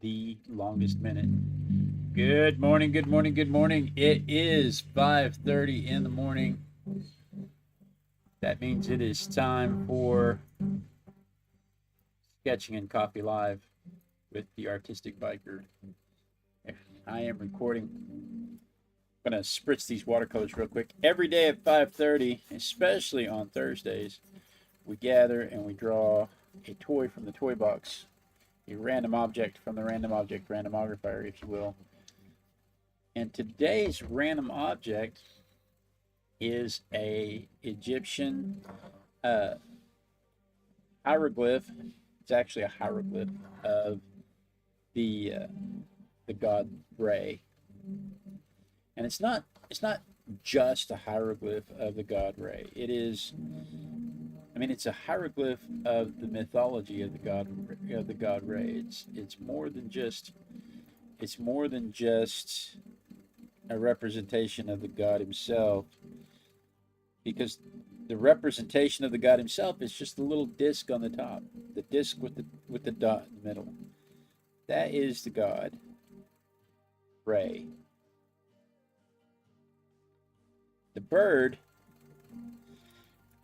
the longest minute. Good morning, good morning, good morning. It is 5:30 in the morning. That means it is time for Sketching and Coffee Live with the Artistic Biker. I am recording. I'm going to spritz these watercolors real quick. Every day at 5:30, especially on Thursdays, we gather and we draw a toy from the toy box, a random object from the Random Object Randomogrifier, if you will. And today's random object is a Egyptian hieroglyph. It's actually a hieroglyph of the god Re, and it's not just a hieroglyph of the god Re. It is, I mean, it's a hieroglyph of the mythology of the god Re. It's more than just a representation of the god himself, because the representation of the god himself is just a little disc on the top, the disc with the dot in the middle. That is the god Re. The bird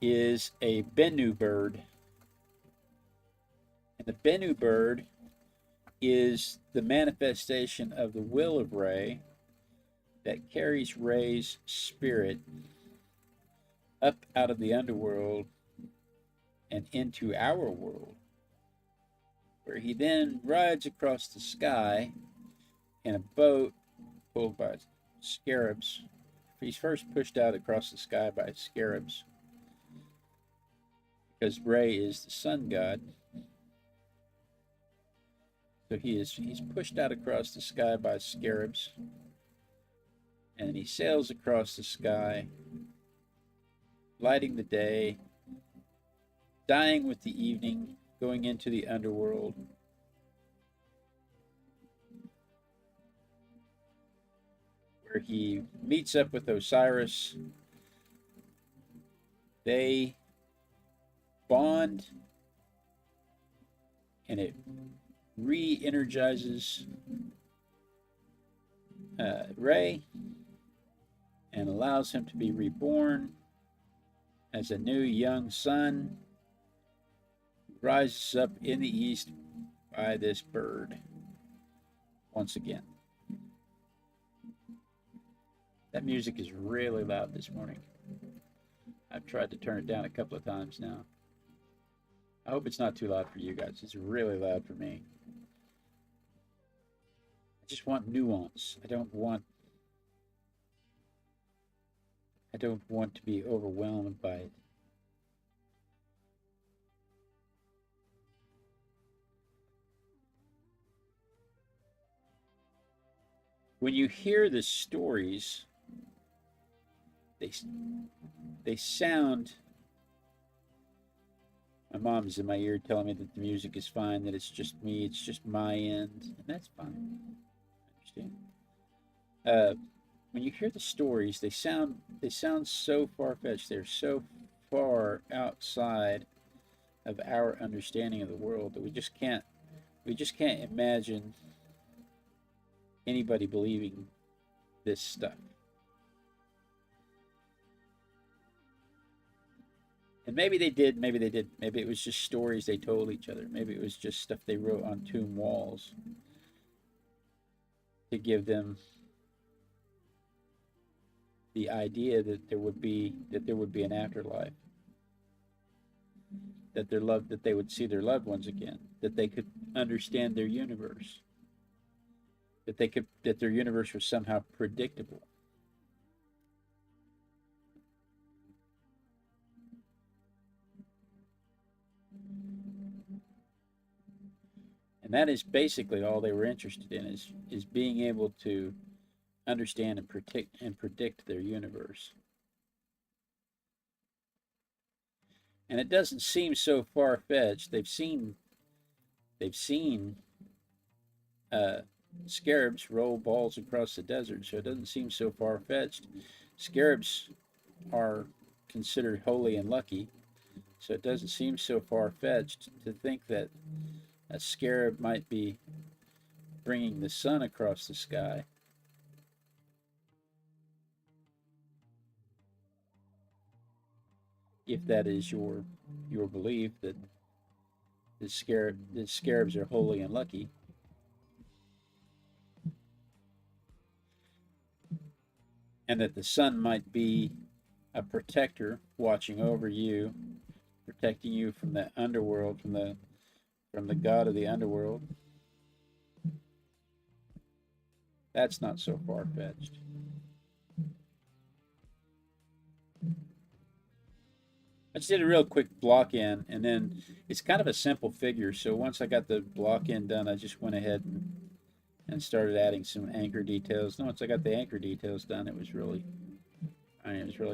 is a Bennu bird, and the Bennu bird is the manifestation of the will of Re that carries Re's spirit up out of the underworld and into our world, where he then rides across the sky in a boat pulled by scarabs. He's first pushed out across the sky by scarabs, because Re is the sun god. So he's pushed out across the sky by scarabs, and he sails across the sky, lighting the day, dying with the evening, going into the underworld. Where he meets up with Osiris. They bond, and it re-energizes Re and allows him to be reborn as a new young sun, rises up in the east by this bird once again. That music is really loud this morning. I've tried to turn it down a couple of times now. I hope it's not too loud for you guys. It's really loud for me. I just want nuance. I don't want to be overwhelmed by it. When you hear the stories, they sound. My mom's in my ear telling me that the music is fine, that it's just me, it's just my end, and that's fine. I understand. When you hear the stories, they sound so far-fetched. They're so far outside of our understanding of the world that we just can't imagine anybody believing this stuff. And maybe they did, maybe they didn't. Maybe it was just stories they told each other. Maybe it was just stuff they wrote on tomb walls to give them the idea that there would be an afterlife, that they would see their loved ones again, that they could understand their universe, that their universe was somehow predictable. And that is basically all they were interested in, is being able to understand and predict their universe. And it doesn't seem so far-fetched. They've seen scarabs roll balls across the desert, so it doesn't seem so far-fetched. Scarabs are considered holy and lucky, so it doesn't seem so far-fetched to think that a scarab might be bringing the sun across the sky. If that is your belief that the scarabs are wholly unlucky. And that the sun might be a protector watching over you, protecting you from the underworld, from the god of the underworld. That's not so far-fetched. I just did a real quick block in, and then it's kind of a simple figure. So once I got the block in done, I just went ahead and started adding some anchor details. And once I got the anchor details done, it was really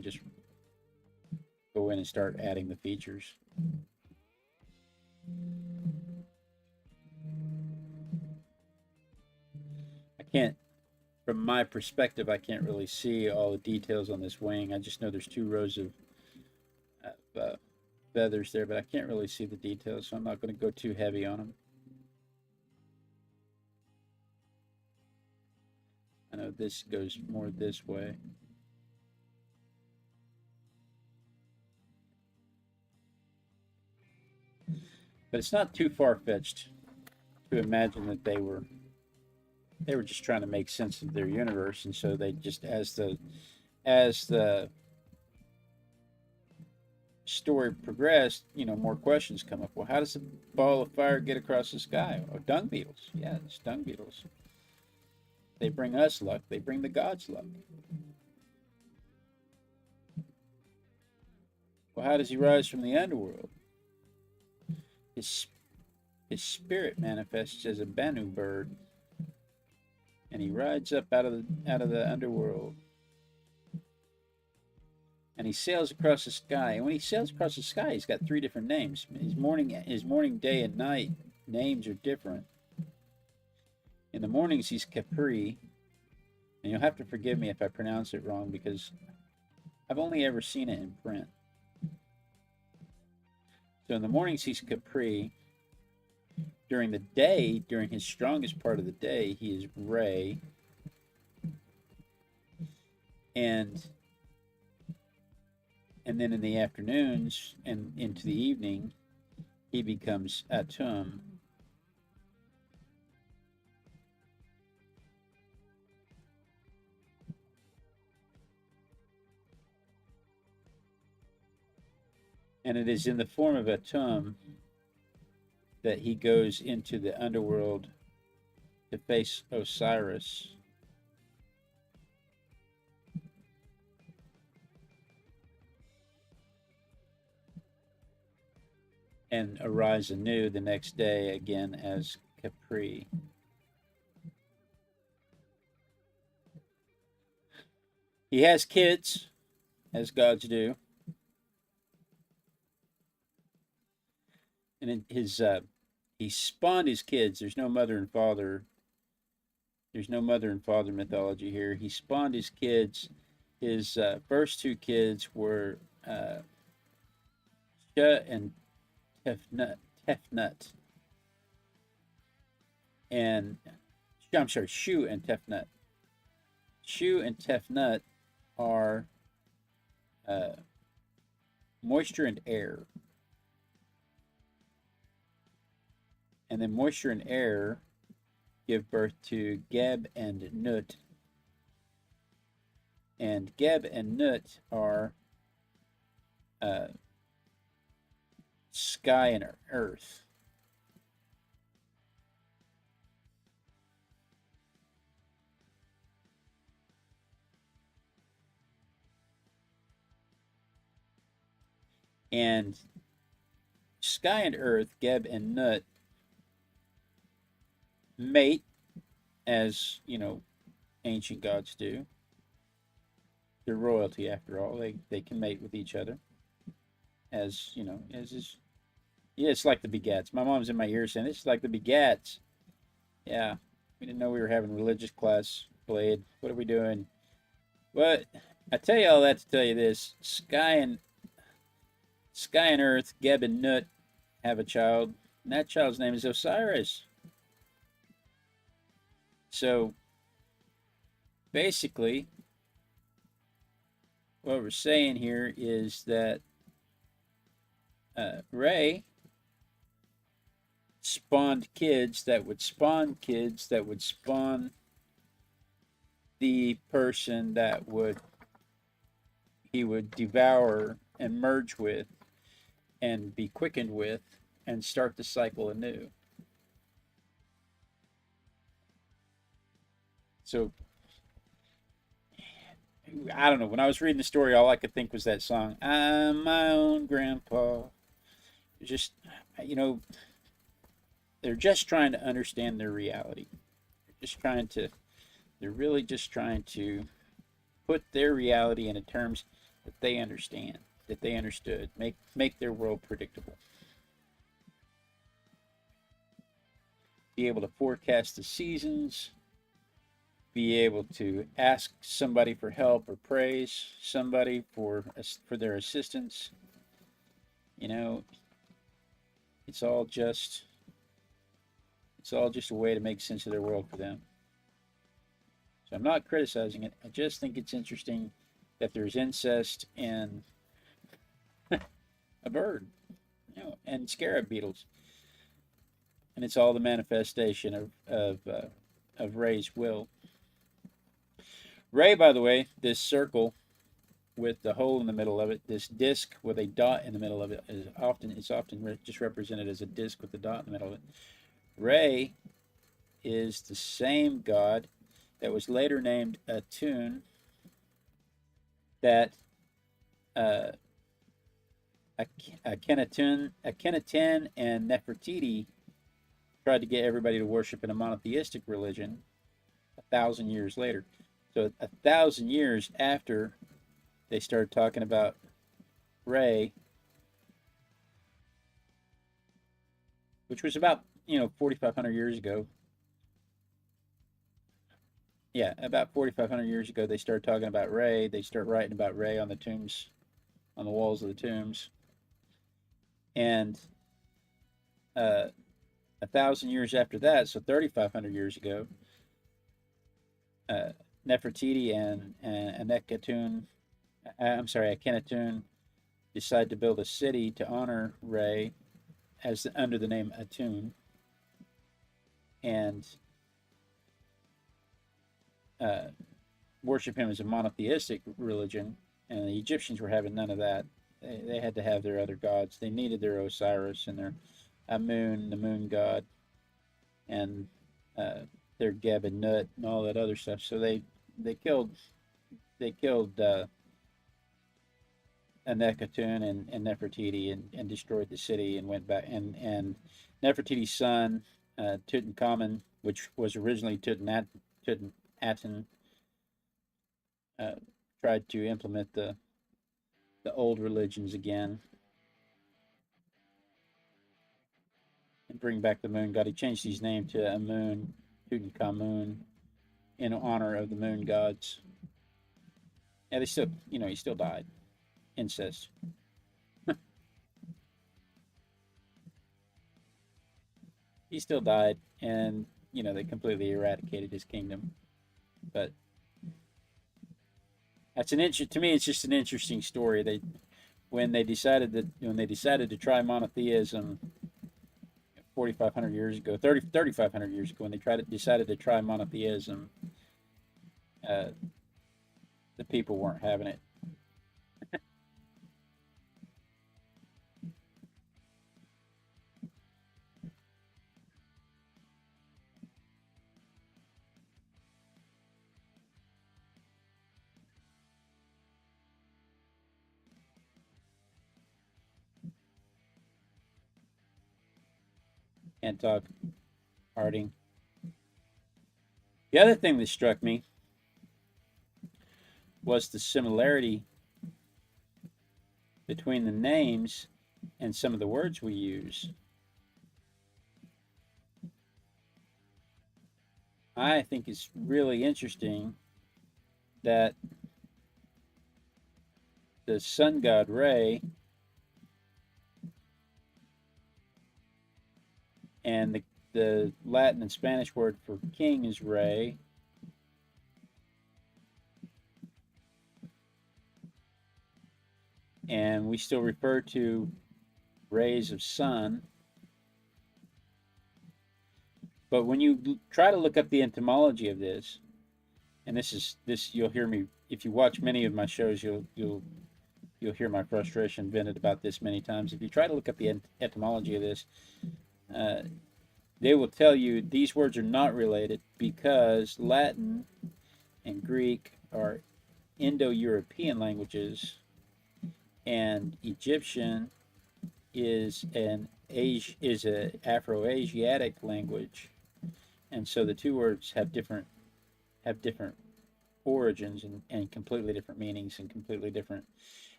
just go in and start adding the features. I can't, from my perspective, I can't really see all the details on this wing. I just know there's 2 rows of feathers there, but I can't really see the details, so I'm not going to go too heavy on them. I know this goes more this way. But it's not too far-fetched to imagine that they were just trying to make sense of their universe, and so they just, as the story progressed, you know, more questions come up. Well, how does a ball of fire get across the sky? Oh, dung beetles. Yeah, it's dung beetles. They bring us luck. They bring the gods luck. Well, how does he rise from the underworld? His spirit manifests as a Banu bird, and he rides up out of the underworld. And he sails across the sky. And when he sails across the sky, he's got 3 different names. His morning, day, and night names are different. In the mornings, he's Capri. And you'll have to forgive me if I pronounce it wrong, because I've only ever seen it in print. So in the mornings, he's Capri. During the day, during his strongest part of the day, he is Ray. And then in the afternoons and into the evening, he becomes Atum. And it is in the form of Atum that he goes into the underworld to face Osiris. And arise anew the next day again as Capri. He has kids, as gods do. And he spawned his kids. There's no mother and father. There's no mother and father mythology here. He spawned his kids. His first 2 kids were Shu and Tefnut. And I'm sorry, Shu and Tefnut. Shu and Tefnut are moisture and air. And then moisture and air give birth to Geb and Nut. And Geb and Nut are sky and earth. And sky and earth, Geb and Nut, mate, as you know, ancient gods do. They're royalty, after all. They can mate with each other, as you know, as is. Yeah, it's like the begats. My mom's in my ear saying, "It's like the begats." Yeah, we didn't know we were having religious class. Blade, what are we doing? But I tell you all that to tell you this: Sky and Earth, Geb and Nut, have a child, and that child's name is Osiris. So basically, what we're saying here is that Ray spawned kids that would spawn kids that would spawn the person that he would devour and merge with and be quickened with and start the cycle anew. So I don't know. When I was reading the story, all I could think was that song, I'm my own grandpa. Just, you know, they're just trying to understand their reality. They're really just trying to put their reality into terms that they understand, that they understood, make their world predictable. Be able to forecast the seasons, be able to ask somebody for help or praise somebody for their assistance. You know, it's all just a way to make sense of their world for them. So I'm not criticizing it. I just think it's interesting that there's incest in a bird, you know, and scarab beetles, and it's all the manifestation of Ray's will. Ray, by the way, this circle with the hole in the middle of it, this disc with a dot in the middle of it, is often just represented as a disc with a dot in the middle of it. Ray is the same god that was later named Atun, that Akhenaten and Nefertiti tried to get everybody to worship in a monotheistic religion 1,000 years later. So 1,000 years after they started talking about Ray, which was about 4,500 years ago. Yeah, about 4,500 years ago, they started talking about Ray. They start writing about Ray on the tombs, on the walls of the tombs. And 1,000 years after that, so 3,500 years ago, Nefertiti and Akhenaten decide to build a city to honor Ray under the name Atun, and worship him as a monotheistic religion. And the Egyptians were having none of that. They had to have their other gods. They needed their Osiris and their Amun, the moon god, and their Geb and Nut and all that other stuff. So they killed Akhenaten and Nefertiti and destroyed the city and went back. And Nefertiti's son Tutankhamun, which was originally Tutankhaten, tried to implement the old religions again and bring back the moon god. He changed his name to Amun, Tutankhamun, in honor of the moon gods. Yeah, he still died. Incest. He still died, and they completely eradicated his kingdom. But to me, it's just an interesting story. When they decided to try monotheism 4,500 years ago, 3,500 years ago, when they decided to try monotheism, the people weren't having it. Can't talk. Harding. The other thing that struck me was the similarity between the names and some of the words we use. I think it's really interesting that the sun god Ray and the Latin and Spanish word for king is rey. And we still refer to rays of sun. But when you try to look up the etymology of this, and this you'll hear me, if you watch many of my shows, you'll hear my frustration vented about this many times. If you try to look up the etymology of this, they will tell you these words are not related because Latin and Greek are Indo-European languages, and Egyptian is an Afro-Asiatic language, and so the two words have different origins and completely different meanings and completely different.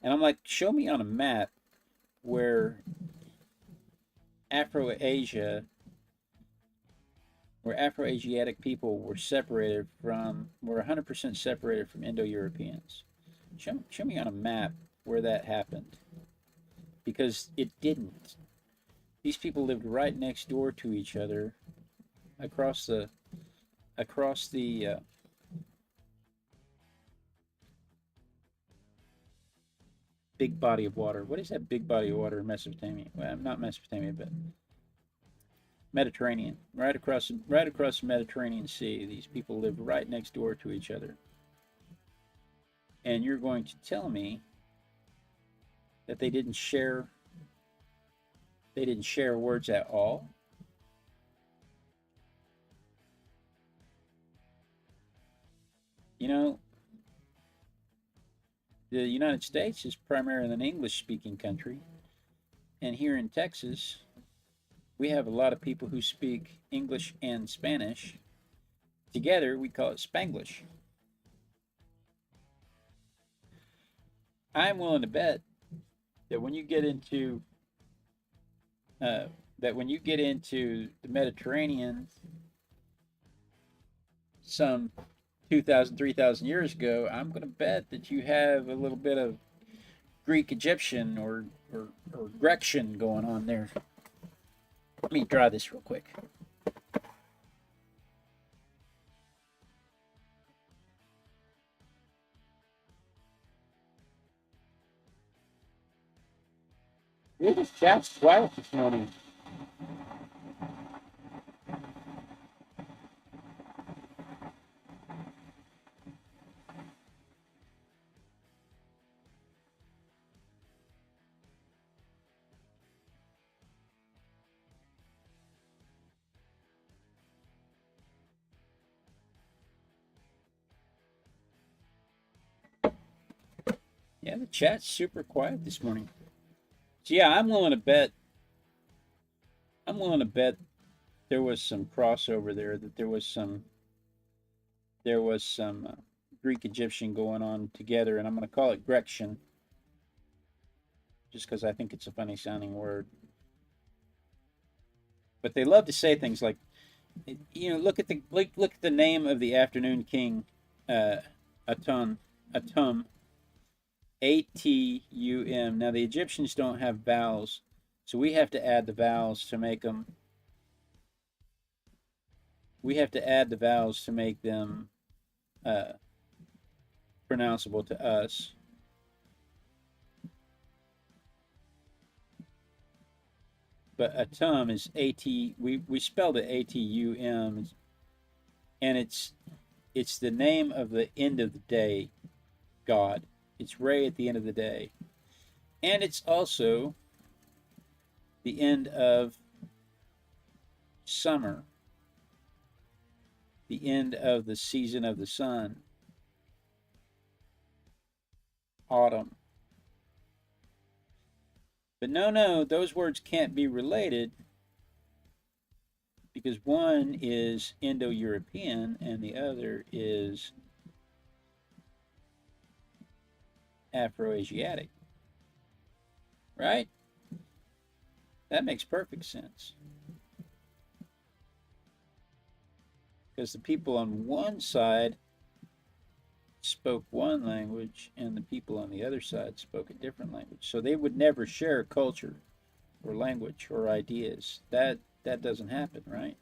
And I'm like, show me on a map where Afro-Asiatic people were 100% separated from Indo-Europeans. Show me on a map where that happened, because it didn't. These people lived right next door to each other across the big body of water. What is that big body of water in Mesopotamia? Well, not Mesopotamia, but Mediterranean. Right across the Mediterranean Sea. These people lived right next door to each other. And you're going to tell me that they didn't share words at all? You know, the United States is primarily an English-speaking country, and here in Texas, we have a lot of people who speak English and Spanish. Together, we call it Spanglish. I'm willing to bet that when you get into the Mediterranean, some 2,000, 3,000 years ago, I'm going to bet that you have a little bit of Greek Egyptian or Grecian going on there. Let me draw this real quick. This chat's quiet this morning. Yeah, the chat's super quiet this morning. So yeah, I'm willing to bet there was some crossover there, that there was some Greek Egyptian going on together, and I'm going to call it Grecian just because I think it's a funny sounding word. But they love to say things like, you know, look at the name of the afternoon king, Atum, Atum, A-T-U-M. Now the Egyptians don't have vowels, so we have to add the vowels to make them. We have to add the vowels to make them pronounceable to us. But Atum is A-T. We spelled it A-T-U-M, and it's the name of the end of the day, God. It's Ray at the end of the day. And it's also the end of summer, the end of the season of the sun, autumn. But no, those words can't be related because one is Indo-European and the other is Afro-Asiatic, right? That makes perfect sense. Because the people on one side spoke one language and the people on the other side spoke a different language. So they would never share culture or language or ideas. That that doesn't happen, right?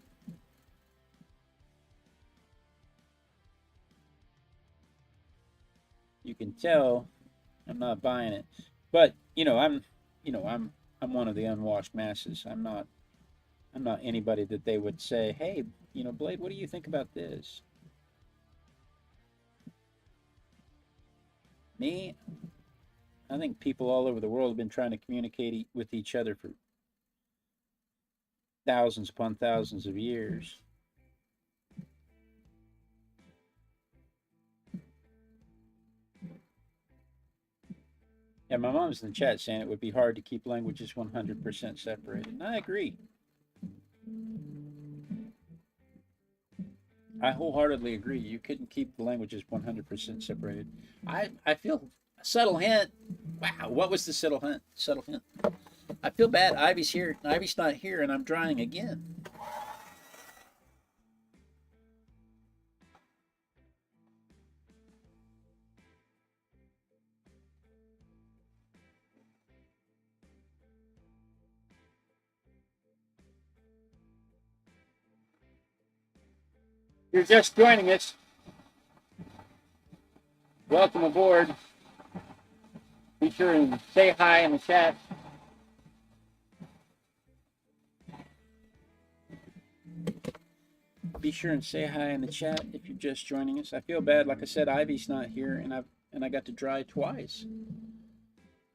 You can tell I'm not buying it. But, I'm one of the unwashed masses. I'm not anybody that they would say, "Hey, Blade, what do you think about this?" Me, I think people all over the world have been trying to communicate with each other for thousands upon thousands of years. Yeah, my mom's in the chat saying it would be hard to keep languages 100% separated. And I agree. I wholeheartedly agree. You couldn't keep the languages 100% separated. I feel a subtle hint. Wow, what was the subtle hint? Subtle hint. I feel bad. Ivy's here. Ivy's not here, and I'm drying again. You're just joining us. Welcome aboard. Be sure and say hi in the chat. Be sure and say hi in the chat if you're just joining us. I feel bad. Like I said, Ivy's not here, and I got to dry twice.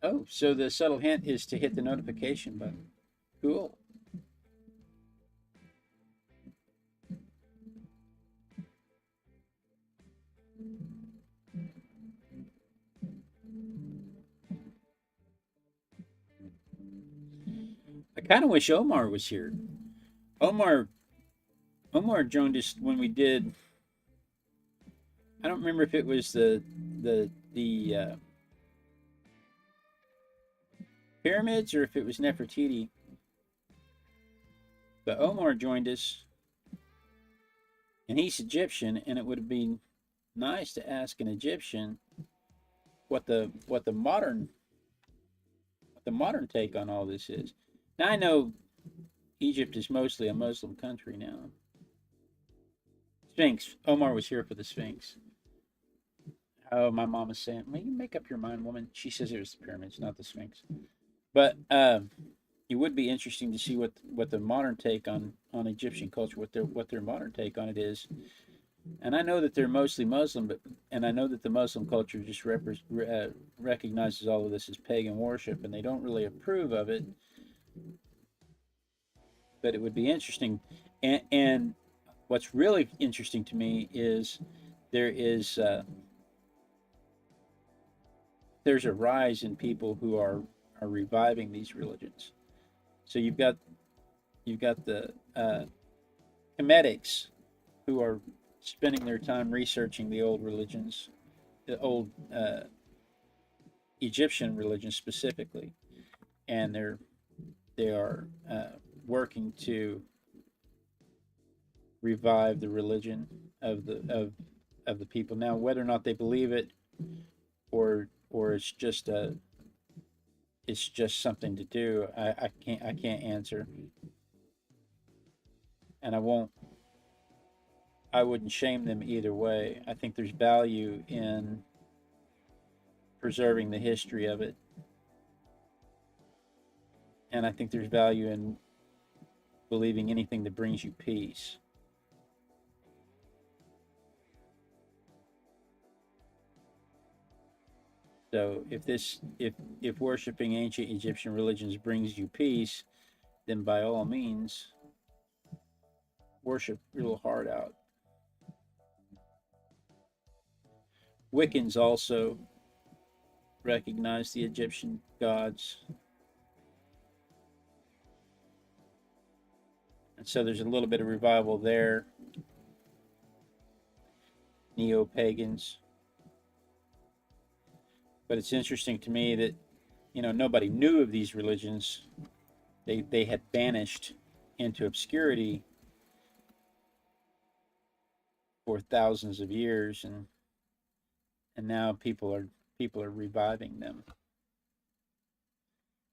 Oh, so the subtle hint is to hit the notification button. Cool. I kind of wish Omar was here. Omar joined us when we did. I don't remember if it was the pyramids or if it was Nefertiti. But Omar joined us, and he's Egyptian, and it would have been nice to ask an Egyptian what the modern take on all this is. Now I know Egypt is mostly a Muslim country now. Sphinx. Omar was here for the Sphinx. Oh, my mom is saying, "Well, you make up your mind, woman." She says it was the pyramids, not the Sphinx. But it would be interesting to see what the modern take on Egyptian culture, what their modern take on it is. And I know that they're mostly Muslim, and I know that the Muslim culture just recognizes all of this as pagan worship, and they don't really approve of it. But it would be interesting, and what's really interesting to me is there's a rise in people who are reviving these religions. So you've got the Hemetics who are spending their time researching the old religions, the old Egyptian religions specifically, and they are working to revive the religion of the people. Now, whether or not they believe it, or it's just something to do, I can't answer, and I wouldn't shame them either way. I think there's value in preserving the history of it, and I think there's value in believing anything that brings you peace. So if worshiping ancient Egyptian religions brings you peace, then by all means worship real hard out. Wiccans also recognize the Egyptian gods. And so there's a little bit of revival there. Neo-pagans. But it's interesting to me that, nobody knew of these religions. They had vanished into obscurity for thousands of years, and now people are reviving them.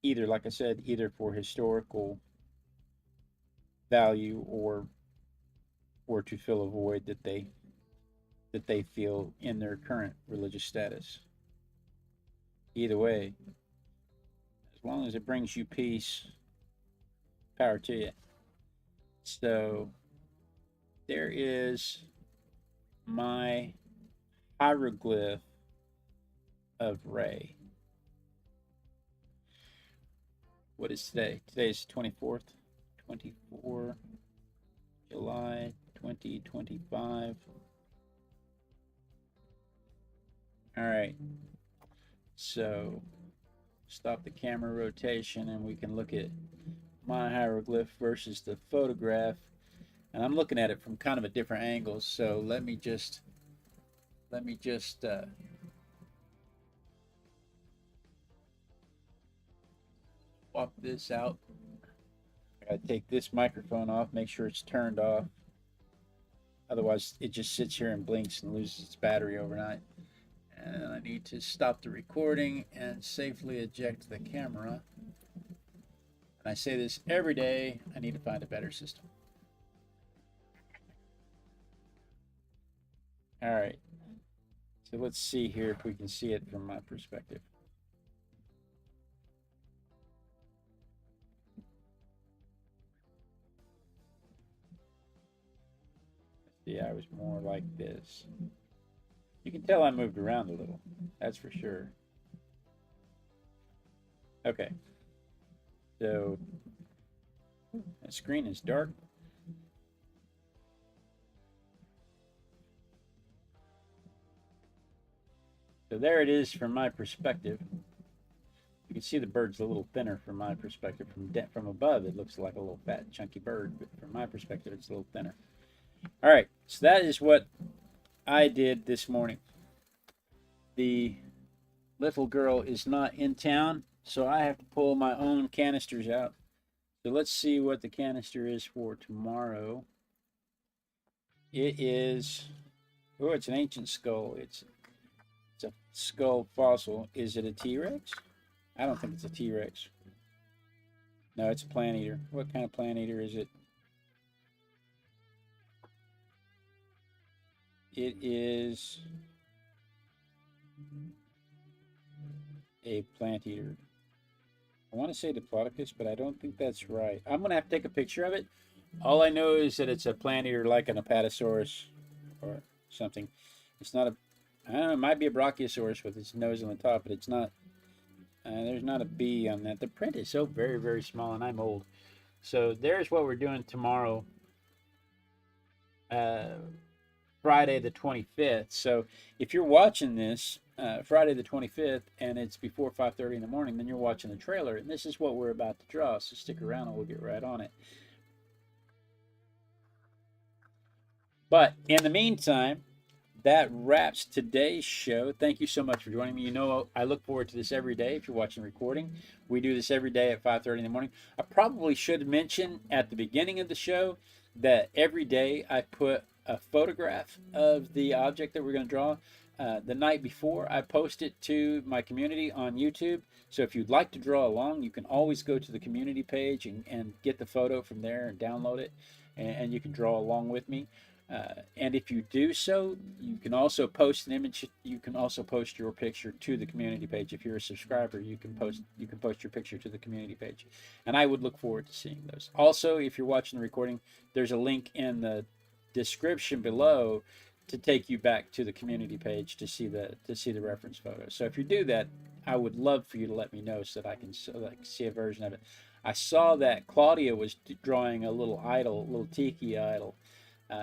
Either, like I said, either for historical value or to fill a void that they feel in their current religious status. Either way, as long as it brings you peace, power to you. So there is my hieroglyph of Ray. What is today? Today is 24th, 24 July 2025. All right. So stop the camera rotation and we can look at my hieroglyph versus the photograph. And I'm looking at it from kind of a different angle. So let me just swap this out. I gotta take this microphone off, make sure it's turned off. Otherwise, it just sits here and blinks and loses its battery overnight. And I need to stop the recording and safely eject the camera. And I say this every day, I need to find a better system. All right. So let's see here if we can see it from my perspective. Yeah, I was more like this. You can tell I moved around a little. That's for sure. Okay. So the screen is dark. So there it is from my perspective. You can see the bird's a little thinner from my perspective. From above, it looks like a little fat, chunky bird, but from my perspective, it's a little thinner. All right, so that is what I did this morning. The little girl is not in town, so I have to pull my own canisters out. So let's see what the canister is for tomorrow. It is, oh, it's an ancient skull. It's a skull fossil. Is it a T-Rex? I don't think it's a T-Rex. No, it's a plant eater. What kind of plant eater is it? It is a plant eater. I want to say Diplodocus, but I don't think that's right. I'm going to have to take a picture of it. All I know is that it's a plant eater like an Apatosaurus or something. It's not a, I don't know, it might be a Brachiosaurus with its nose on the top, but it's not. There's not a B on that. The print is so very, very small, and I'm old. So there's what we're doing tomorrow. Friday the 25th. So if you're watching this Friday the 25th and it's before 5:30 in the morning, then you're watching the trailer, and this is what we're about to draw. So stick around and we'll get right on it. But in the meantime, that wraps today's show. Thank you so much for joining me. You know, I look forward to this every day if you're watching the recording. We do this every day at 5:30 in the morning. I probably should mention at the beginning of the show that every day I put a photograph of the object that we're going to draw. The night before, I post it to my community on YouTube. So if you'd like to draw along, you can always go to the community page and get the photo from there and download it, and you can draw along with me. And if you do so, you can also post an image. You can also post your picture to the community page. If you're a subscriber, you can post your picture to the community page, and I would look forward to seeing those. Also, if you're watching the recording, there's a link in the description below to take you back to the community page to see the reference photo. So if you do that, I would love for you to let me know so that I can see a version of it. I saw that Claudia was drawing a little idol, a little tiki idol.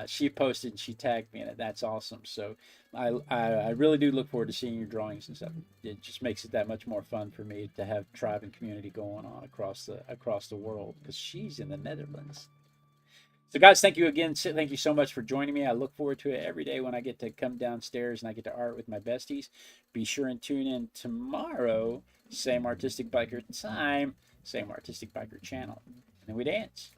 She posted and she tagged me in it. That's awesome. So I really do look forward to seeing your drawings and stuff. It just makes it that much more fun for me to have tribe and community going on across the world, because she's in the Netherlands. So guys, thank you again. Thank you so much for joining me. I look forward to it every day when I get to come downstairs and I get to art with my besties. Be sure and tune in tomorrow. Same Artistic Biker time, same Artistic Biker channel. And we dance.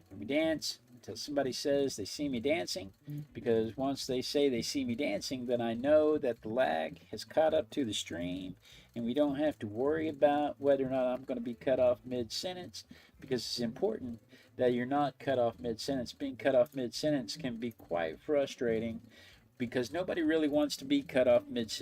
And we dance until somebody says they see me dancing, because once they say they see me dancing, then I know that the lag has caught up to the stream, and we don't have to worry about whether or not I'm going to be cut off mid-sentence, because it's important that you're not cut off mid-sentence. Being cut off mid-sentence can be quite frustrating because nobody really wants to be cut off mid-sentence.